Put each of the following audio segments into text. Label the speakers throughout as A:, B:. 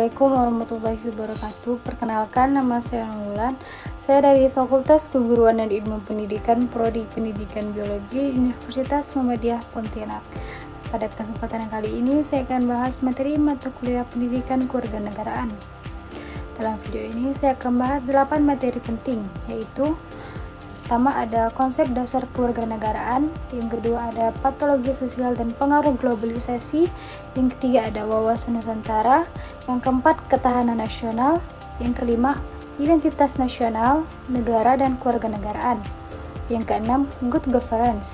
A: Assalamualaikum warahmatullahi wabarakatuh. Perkenalkan, nama saya Nulan. Saya dari Fakultas Keguruan dan Ilmu Pendidikan, Prodi Pendidikan Biologi, Universitas Muhammadiyah Pontianak. Pada kesempatan kali ini, saya akan bahas materi mata kuliah Pendidikan Kewarganegaraan. Dalam video ini, saya akan bahas 8 materi penting, yaitu pertama ada konsep dasar kewarganegaraan, yang kedua ada patologi sosial dan pengaruh globalisasi, yang ketiga ada wawasan Nusantara, yang keempat ketahanan nasional, yang kelima identitas nasional, negara dan kewarganegaraan, yang keenam good governance,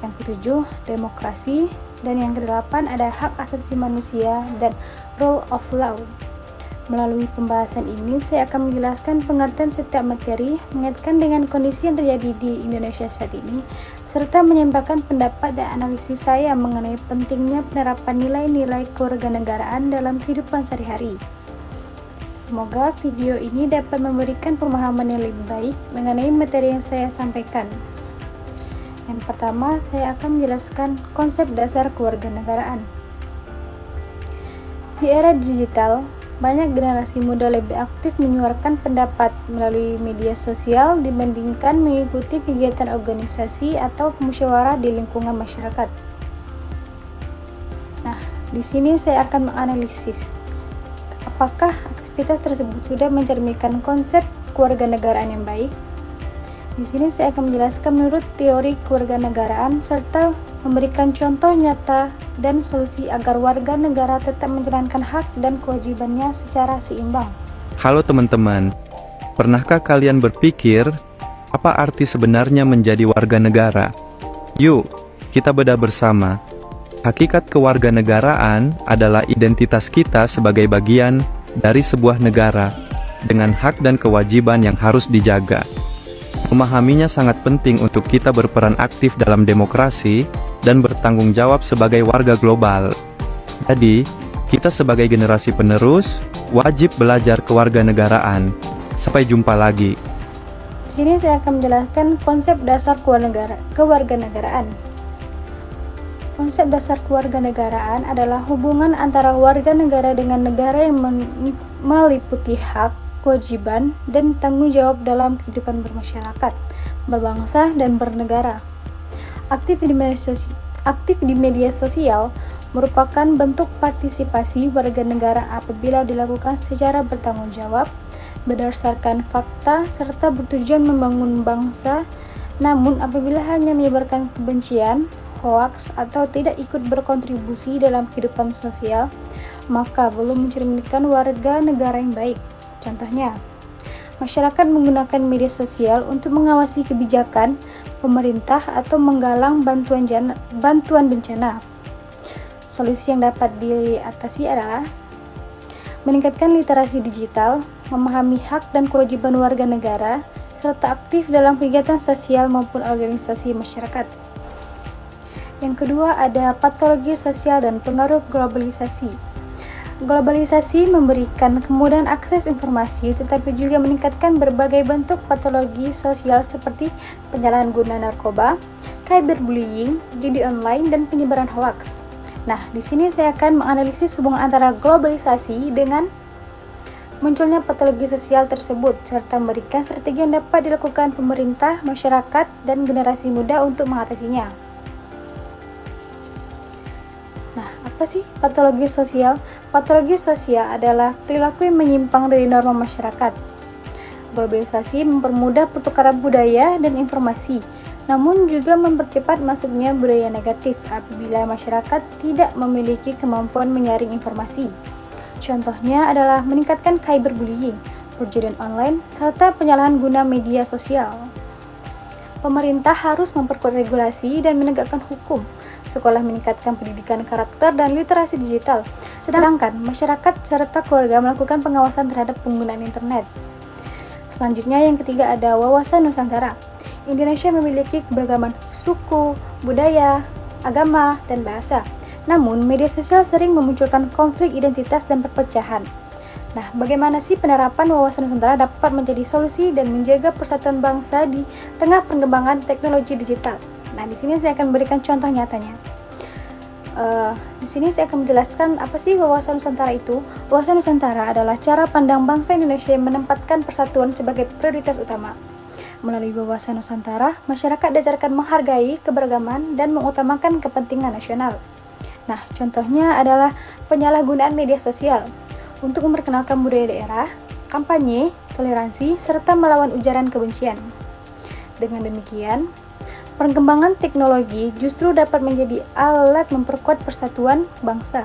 A: yang ketujuh demokrasi, dan yang kedelapan ada hak asasi manusia dan rule of law. Melalui pembahasan ini, saya akan menjelaskan pengertian setiap materi, mengaitkan dengan kondisi yang terjadi di Indonesia saat ini, serta menyampaikan pendapat dan analisis saya mengenai pentingnya penerapan nilai-nilai kewarganegaraan dalam kehidupan sehari-hari. Semoga video ini dapat memberikan pemahaman yang lebih baik mengenai materi yang saya sampaikan. Yang pertama, saya akan menjelaskan konsep dasar kewarganegaraan. Di era digital, banyak generasi muda lebih aktif menyuarakan pendapat melalui media sosial dibandingkan mengikuti kegiatan organisasi atau musyawarah di lingkungan masyarakat. Nah, di sini saya akan menganalisis apakah aktivitas tersebut sudah mencerminkan konsep kewarganegaraan yang baik. Di sini saya akan menjelaskan menurut teori kewarganegaraan serta memberikan contoh nyata dan solusi agar warga negara tetap menjalankan hak dan kewajibannya secara seimbang.
B: Halo teman-teman, pernahkah kalian berpikir apa arti sebenarnya menjadi warga negara? Yuk, kita bedah bersama. Hakikat kewarganegaraan adalah identitas kita sebagai bagian dari sebuah negara dengan hak dan kewajiban yang harus dijaga. Memahaminya sangat penting untuk kita berperan aktif dalam demokrasi dan bertanggung jawab sebagai warga global. Jadi, kita sebagai generasi penerus wajib belajar kewarganegaraan. Sampai jumpa lagi.
A: Di sini saya akan menjelaskan konsep dasar kewarganegaraan. Konsep dasar kewarganegaraan adalah hubungan antara warga negara dengan negara yang meliputi hak, kewajiban, dan tanggung jawab dalam kehidupan bermasyarakat, berbangsa, dan bernegara. Aktif di media sosial merupakan bentuk partisipasi warga negara apabila dilakukan secara bertanggung jawab, berdasarkan fakta, serta bertujuan membangun bangsa. Namun apabila hanya menyebarkan kebencian, hoaks, atau tidak ikut berkontribusi dalam kehidupan sosial, maka belum mencerminkan warga negara yang baik. Contohnya, masyarakat menggunakan media sosial untuk mengawasi kebijakan pemerintah atau menggalang bantuan bencana. Solusi yang dapat diatasi adalah meningkatkan literasi digital, memahami hak dan kewajiban warga negara, serta aktif dalam kegiatan sosial maupun organisasi masyarakat. Yang kedua ada patologi sosial dan pengaruh globalisasi. Globalisasi memberikan kemudahan akses informasi tetapi juga meningkatkan berbagai bentuk patologi sosial seperti penyalahgunaan narkoba, cyberbullying, judi online, dan penyebaran hoaks. Nah, di sini saya akan menganalisis hubungan antara globalisasi dengan munculnya patologi sosial tersebut serta memberikan strategi yang dapat dilakukan pemerintah, masyarakat, dan generasi muda untuk mengatasinya. Nah, apa sih patologi sosial? Patologi sosial adalah perilaku yang menyimpang dari norma masyarakat. Globalisasi mempermudah pertukaran budaya dan informasi, namun juga mempercepat masuknya budaya negatif apabila masyarakat tidak memiliki kemampuan menyaring informasi. Contohnya adalah meningkatkan cyberbullying, perjudian online, serta penyalahgunaan media sosial. Pemerintah harus memperkuat regulasi dan menegakkan hukum. Sekolah meningkatkan pendidikan karakter dan literasi digital, sedangkan masyarakat serta keluarga melakukan pengawasan terhadap penggunaan internet. Selanjutnya yang ketiga ada wawasan Nusantara. Indonesia memiliki keberagaman suku, budaya, agama, dan bahasa. Namun, media sosial sering memunculkan konflik identitas dan perpecahan. Nah, bagaimana sih penerapan wawasan Nusantara dapat menjadi solusi dan menjaga persatuan bangsa di tengah perkembangan teknologi digital? Nah, di sini saya akan memberikan contoh nyatanya. Di sini saya akan menjelaskan apa sih wawasan Nusantara itu. Wawasan Nusantara adalah cara pandang bangsa Indonesia yang menempatkan persatuan sebagai prioritas utama. Melalui wawasan Nusantara, masyarakat diajarkan menghargai keberagaman dan mengutamakan kepentingan nasional. Nah, contohnya adalah penyalahgunaan media sosial untuk memperkenalkan budaya daerah, kampanye, toleransi, serta melawan ujaran kebencian. Dengan demikian, perkembangan teknologi justru dapat menjadi alat memperkuat persatuan bangsa.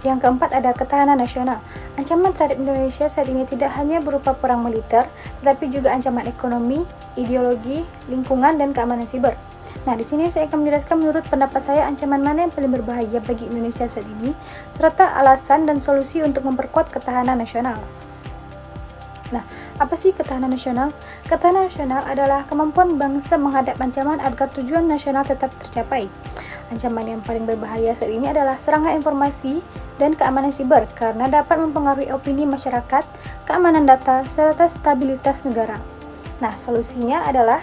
A: Yang keempat ada ketahanan nasional. Ancaman terhadap Indonesia saat ini tidak hanya berupa perang militer, tetapi juga ancaman ekonomi, ideologi, lingkungan, dan keamanan siber. Nah, di sini saya akan menjelaskan menurut pendapat saya ancaman mana yang paling berbahaya bagi Indonesia saat ini, serta alasan dan solusi untuk memperkuat ketahanan nasional. Nah, apa sih ketahanan nasional? Ketahanan nasional adalah kemampuan bangsa menghadap ancaman agar tujuan nasional tetap tercapai. Ancaman yang paling berbahaya saat ini adalah serangan informasi dan keamanan siber karena dapat mempengaruhi opini masyarakat, keamanan data, serta stabilitas negara. Nah, solusinya adalah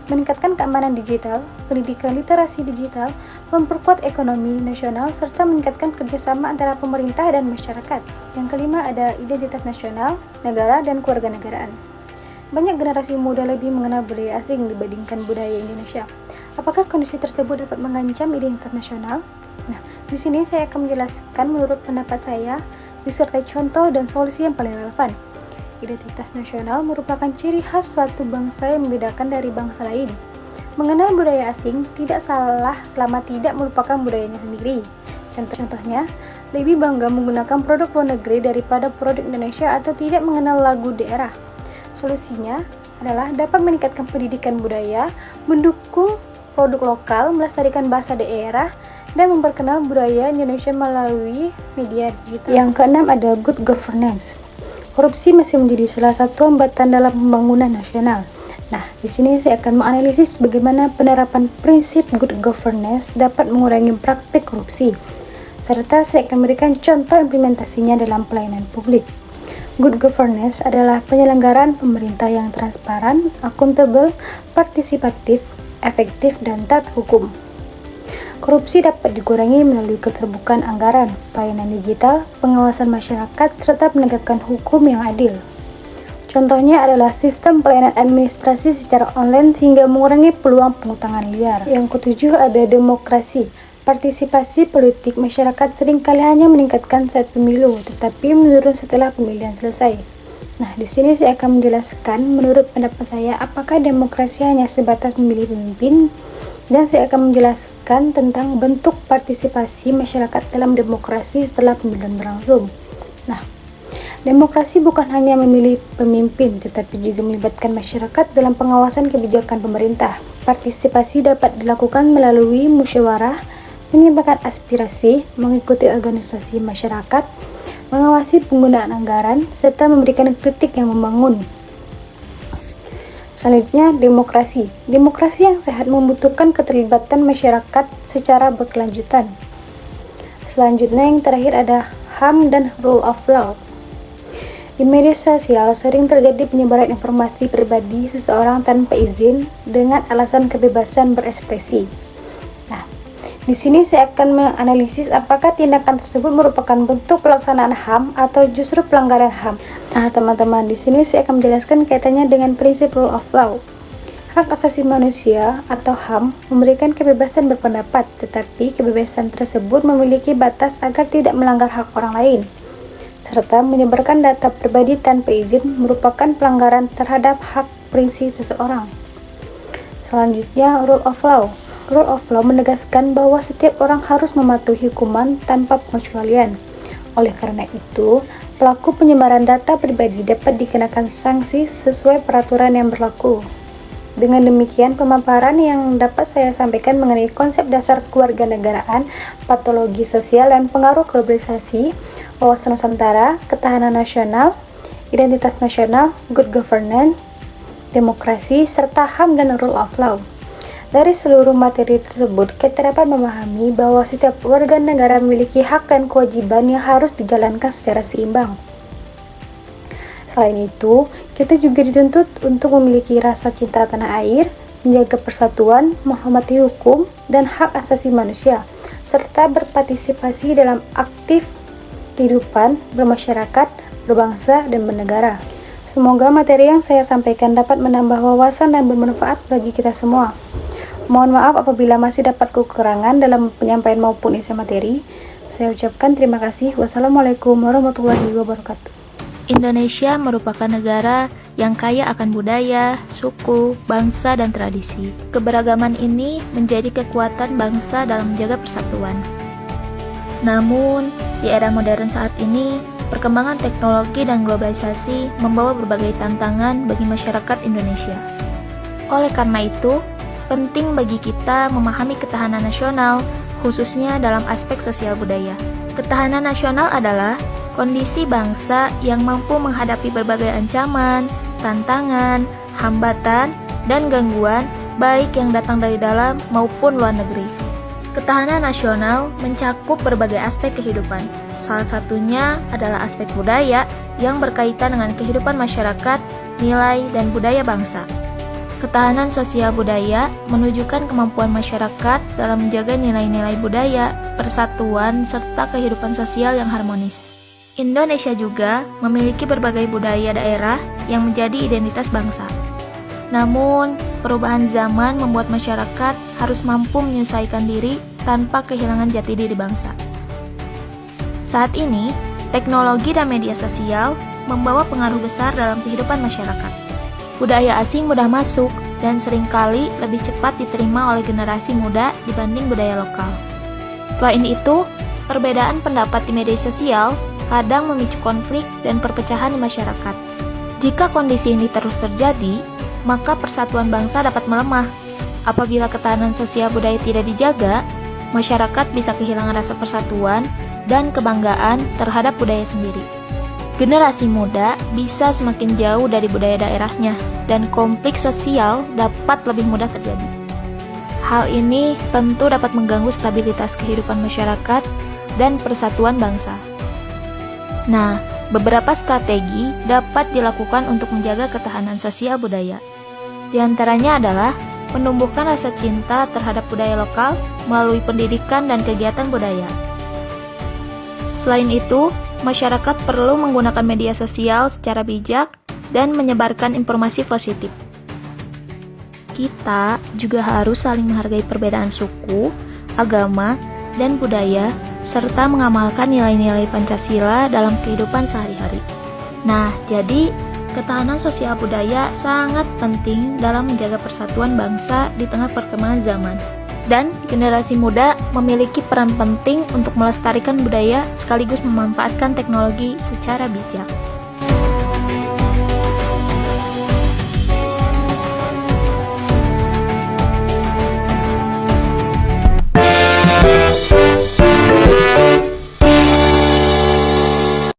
A: meningkatkan keamanan digital, pendidikan literasi digital, memperkuat ekonomi nasional, serta meningkatkan kerjasama antara pemerintah dan masyarakat. Yang kelima ada identitas nasional, negara, dan kewarganegaraan. Banyak generasi muda lebih mengenal budaya asing dibandingkan budaya Indonesia. Apakah kondisi tersebut dapat mengancam identitas nasional? Nah, di sini saya akan menjelaskan menurut pendapat saya, disertai contoh dan solusi yang paling relevan. Identitas nasional merupakan ciri khas suatu bangsa yang membedakan dari bangsa lain. Mengenal budaya asing tidak salah selama tidak melupakan budayanya sendiri. Contohnya, lebih bangga menggunakan produk luar negeri daripada produk Indonesia atau tidak mengenal lagu daerah. Solusinya adalah dapat meningkatkan pendidikan budaya, mendukung produk lokal, melestarikan bahasa daerah, dan memperkenal budaya Indonesia melalui media digital. Yang keenam ada good governance. Korupsi masih menjadi salah satu hambatan dalam pembangunan nasional. Nah, di sini saya akan menganalisis bagaimana penerapan prinsip good governance dapat mengurangi praktik korupsi, serta saya akan memberikan contoh implementasinya dalam pelayanan publik. Good governance adalah penyelenggaraan pemerintah yang transparan, akuntabel, partisipatif, efektif, dan taat hukum. Korupsi dapat dikurangi melalui keterbukaan anggaran, pelayanan digital, pengawasan masyarakat, serta penegakan hukum yang adil. Contohnya adalah sistem pelayanan administrasi secara online sehingga mengurangi peluang pengutangan liar. Yang ketujuh ada demokrasi. Partisipasi politik masyarakat seringkali hanya meningkatkan saat pemilu, tetapi menurun setelah pemilihan selesai. Nah, di sini saya akan menjelaskan menurut pendapat saya apakah demokrasi hanya sebatas memilih pemimpin, dan saya akan menjelaskan tentang bentuk partisipasi masyarakat dalam demokrasi setelah pemilihan berlangsung. Nah, demokrasi bukan hanya memilih pemimpin, tetapi juga melibatkan masyarakat dalam pengawasan kebijakan pemerintah. Partisipasi dapat dilakukan melalui musyawarah, menyampaikan aspirasi, mengikuti organisasi masyarakat, mengawasi penggunaan anggaran, serta memberikan kritik yang membangun. Selanjutnya, demokrasi. Demokrasi yang sehat membutuhkan keterlibatan masyarakat secara berkelanjutan. Selanjutnya, yang terakhir ada HAM dan Rule of Law. Di media sosial sering terjadi penyebaran informasi pribadi seseorang tanpa izin dengan alasan kebebasan berekspresi. Nah, di sini saya akan menganalisis apakah tindakan tersebut merupakan bentuk pelaksanaan HAM atau justru pelanggaran HAM. Nah, teman-teman, di sini saya akan menjelaskan kaitannya dengan prinsip rule of law. Hak asasi manusia atau HAM memberikan kebebasan berpendapat, tetapi kebebasan tersebut memiliki batas agar tidak melanggar hak orang lain, serta menyebarkan data pribadi tanpa izin merupakan pelanggaran terhadap hak prinsip seseorang. Selanjutnya, rule of law. Rule of law menegaskan bahwa setiap orang harus mematuhi hukuman tanpa pengecualian. Oleh karena itu, pelaku penyebaran data pribadi dapat dikenakan sanksi sesuai peraturan yang berlaku. Dengan demikian, pemaparan yang dapat saya sampaikan mengenai konsep dasar kewarganegaraan, patologi sosial, dan pengaruh globalisasi, wawasan Nusantara, ketahanan nasional, identitas nasional, good governance, demokrasi, serta HAM dan rule of law. Dari seluruh materi tersebut, kita dapat memahami bahwa setiap warga negara memiliki hak dan kewajiban yang harus dijalankan secara seimbang. Selain itu, kita juga dituntut untuk memiliki rasa cinta tanah air, menjaga persatuan, menghormati hukum, dan hak asasi manusia, serta berpartisipasi dalam aktif kehidupan bermasyarakat, berbangsa, dan bernegara. Semoga materi yang saya sampaikan dapat menambah wawasan dan bermanfaat bagi kita semua. Mohon maaf apabila masih dapat kekurangan dalam penyampaian maupun isi materi. Saya ucapkan terima kasih. Wassalamualaikum warahmatullahi wabarakatuh.
C: Indonesia merupakan negara yang kaya akan budaya, suku, bangsa, dan tradisi. Keberagaman ini menjadi kekuatan bangsa dalam menjaga persatuan. Namun, di era modern saat ini, perkembangan teknologi dan globalisasi membawa berbagai tantangan bagi masyarakat Indonesia. Oleh karena itu, penting bagi kita memahami ketahanan nasional, khususnya dalam aspek sosial budaya. Ketahanan nasional adalah kondisi bangsa yang mampu menghadapi berbagai ancaman, tantangan, hambatan, dan gangguan baik yang datang dari dalam maupun luar negeri. Ketahanan nasional mencakup berbagai aspek kehidupan. Salah satunya adalah aspek budaya yang berkaitan dengan kehidupan masyarakat, nilai, dan budaya bangsa. Ketahanan sosial budaya menunjukkan kemampuan masyarakat dalam menjaga nilai-nilai budaya, persatuan, serta kehidupan sosial yang harmonis. Indonesia juga memiliki berbagai budaya daerah yang menjadi identitas bangsa. Namun, perubahan zaman membuat masyarakat harus mampu menyesuaikan diri tanpa kehilangan jati diri bangsa. Saat ini, teknologi dan media sosial membawa pengaruh besar dalam kehidupan masyarakat. Budaya asing mudah masuk dan seringkali lebih cepat diterima oleh generasi muda dibanding budaya lokal. Selain itu, perbedaan pendapat di media sosial kadang memicu konflik dan perpecahan di masyarakat. Jika kondisi ini terus terjadi, maka persatuan bangsa dapat melemah. Apabila ketahanan sosial budaya tidak dijaga, masyarakat bisa kehilangan rasa persatuan dan kebanggaan terhadap budaya sendiri. Generasi muda bisa semakin jauh dari budaya daerahnya, dan konflik sosial dapat lebih mudah terjadi. Hal ini tentu dapat mengganggu stabilitas kehidupan masyarakat dan persatuan bangsa. Nah, beberapa strategi dapat dilakukan untuk menjaga ketahanan sosial budaya. Di antaranya adalah menumbuhkan rasa cinta terhadap budaya lokal melalui pendidikan dan kegiatan budaya. Selain itu, masyarakat perlu menggunakan media sosial secara bijak dan menyebarkan informasi positif. Kita juga harus saling menghargai perbedaan suku, agama, dan budaya, serta mengamalkan nilai-nilai Pancasila dalam kehidupan sehari-hari. Nah, jadi ketahanan sosial budaya sangat penting dalam menjaga persatuan bangsa di tengah perkembangan zaman. Dan generasi muda memiliki peran penting untuk melestarikan budaya sekaligus memanfaatkan teknologi secara bijak.